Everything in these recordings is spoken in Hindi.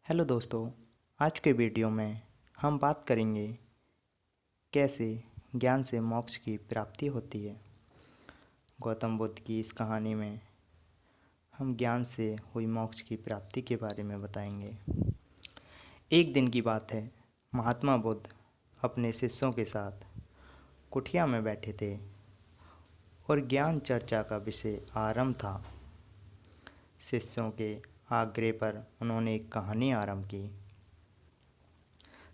हेलो दोस्तों, आज के वीडियो में हम बात करेंगे कैसे ज्ञान से मोक्ष की प्राप्ति होती है। गौतम बुद्ध की इस कहानी में हम ज्ञान से हुई मोक्ष की प्राप्ति के बारे में बताएंगे। एक दिन की बात है, महात्मा बुद्ध अपने शिष्यों के साथ कुटिया में बैठे थे और ज्ञान चर्चा का विषय आरंभ था। शिष्यों के आग्रह पर उन्होंने एक कहानी आरंभ की।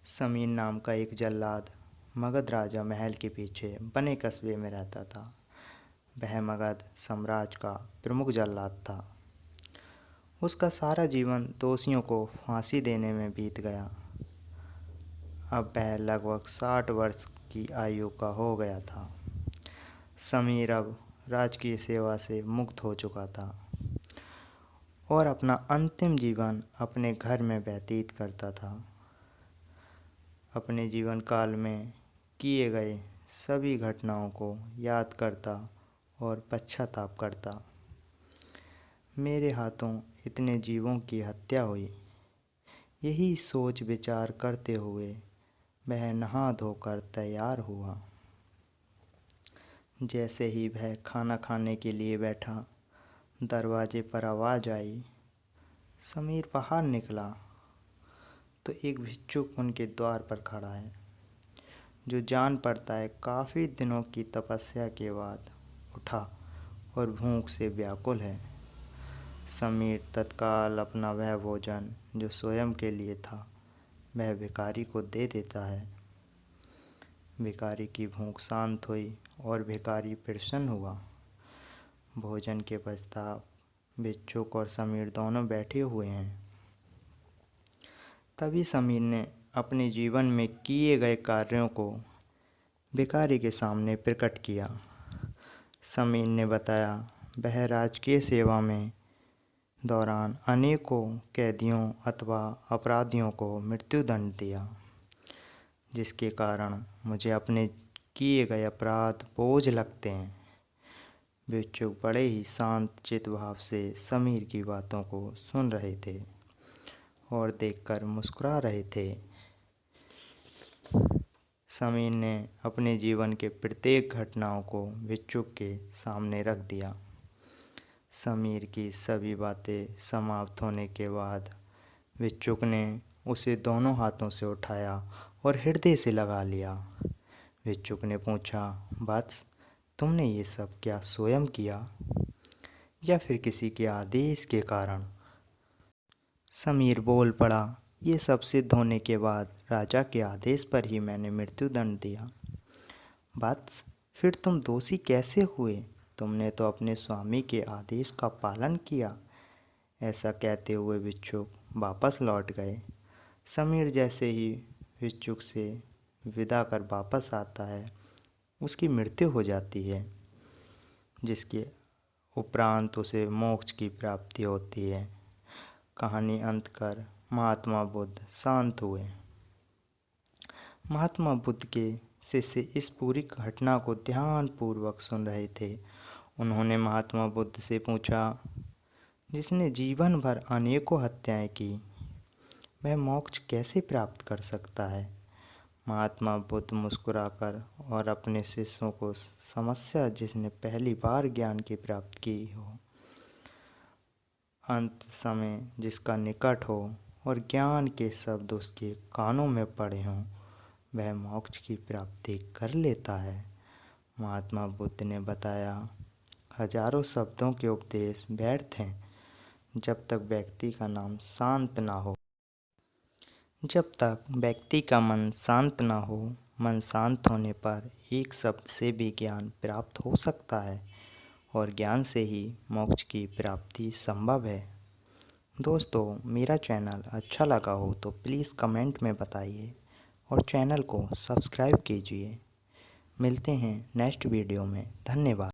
समीर नाम का एक जल्लाद मगध राजा महल के पीछे बने कस्बे में रहता था। वह मगध साम्राज्य का प्रमुख जल्लाद था। उसका सारा जीवन दोषियों को फांसी देने में बीत गया। अब वह लगभग 60 वर्ष की आयु का हो गया था। समीर अब राजकीय सेवा से मुक्त हो चुका था और अपना अंतिम जीवन अपने घर में व्यतीत करता था। अपने जीवन काल में किए गए सभी घटनाओं को याद करता और पश्चाताप करता। मेरे हाथों इतने जीवों की हत्या हुई, यही सोच विचार करते हुए वह नहा धोकर तैयार हुआ। जैसे ही वह खाना खाने के लिए बैठा, दरवाजे पर आवाज़ आई। समीर बाहर निकला तो एक भिक्षुक उनके द्वार पर खड़ा है, जो जान पड़ता है काफ़ी दिनों की तपस्या के बाद उठा और भूख से व्याकुल है। समीर तत्काल अपना वह भोजन जो स्वयं के लिए था वह भिखारी को दे देता है। भिखारी की भूख शांत हुई और भिखारी प्रसन्न हुआ। भोजन के पश्चात भिक्षुक और समीर दोनों बैठे हुए हैं। तभी समीर ने अपने जीवन में किए गए कार्यों को भिखारी के सामने प्रकट किया। समीर ने बताया, वह राजकीय सेवा में दौरान अनेकों कैदियों अथवा अपराधियों को मृत्युदंड दिया, जिसके कारण मुझे अपने किए गए अपराध बोझ लगते हैं। भिक्षुक बड़े ही शांत चित्त भाव से समीर की बातों को सुन रहे थे और देखकर मुस्कुरा रहे थे। समीर ने अपने जीवन के प्रत्येक घटनाओं को भिक्षुक के सामने रख दिया। समीर की सभी बातें समाप्त होने के बाद भिक्षुक ने उसे दोनों हाथों से उठाया और हृदय से लगा लिया। भिक्षुक ने पूछा, वत्स, तुमने ये सब क्या स्वयं किया या फिर किसी के आदेश के कारण? समीर बोल पड़ा, ये सब सिद्ध होने के बाद राजा के आदेश पर ही मैंने मृत्युदंड दिया। वत्स, फिर तुम दोषी कैसे हुए? तुमने तो अपने स्वामी के आदेश का पालन किया। ऐसा कहते हुए भिक्षुक वापस लौट गए। समीर जैसे ही भिक्षुक से विदा कर वापस आता है, उसकी मृत्यु हो जाती है, जिसके उपरांत उसे मोक्ष की प्राप्ति होती है। कहानी अंत कर महात्मा बुद्ध शांत हुए। महात्मा बुद्ध के शिष्य इस पूरी घटना को ध्यानपूर्वक सुन रहे थे। उन्होंने महात्मा बुद्ध से पूछा, जिसने जीवन भर अनेकों हत्याएं की, वह मोक्ष कैसे प्राप्त कर सकता है? महात्मा बुद्ध मुस्कुराकर और अपने शिष्यों को समस्या जिसने पहली बार ज्ञान की प्राप्त की हो, अंत समय जिसका निकट हो और ज्ञान के शब्द उसके कानों में पड़े हों, वह मोक्ष की प्राप्ति कर लेता है। महात्मा बुद्ध ने बताया, हजारों शब्दों के उपदेश व्यर्थ हैं जब तक व्यक्ति का नाम शांत ना हो। जब तक व्यक्ति का मन शांत ना हो, मन शांत होने पर एक शब्द से भी ज्ञान प्राप्त हो सकता है और ज्ञान से ही मोक्ष की प्राप्ति संभव है। दोस्तों, मेरा चैनल अच्छा लगा हो तो प्लीज़ कमेंट में बताइए और चैनल को सब्सक्राइब कीजिए। मिलते हैं नेक्स्ट वीडियो में। धन्यवाद।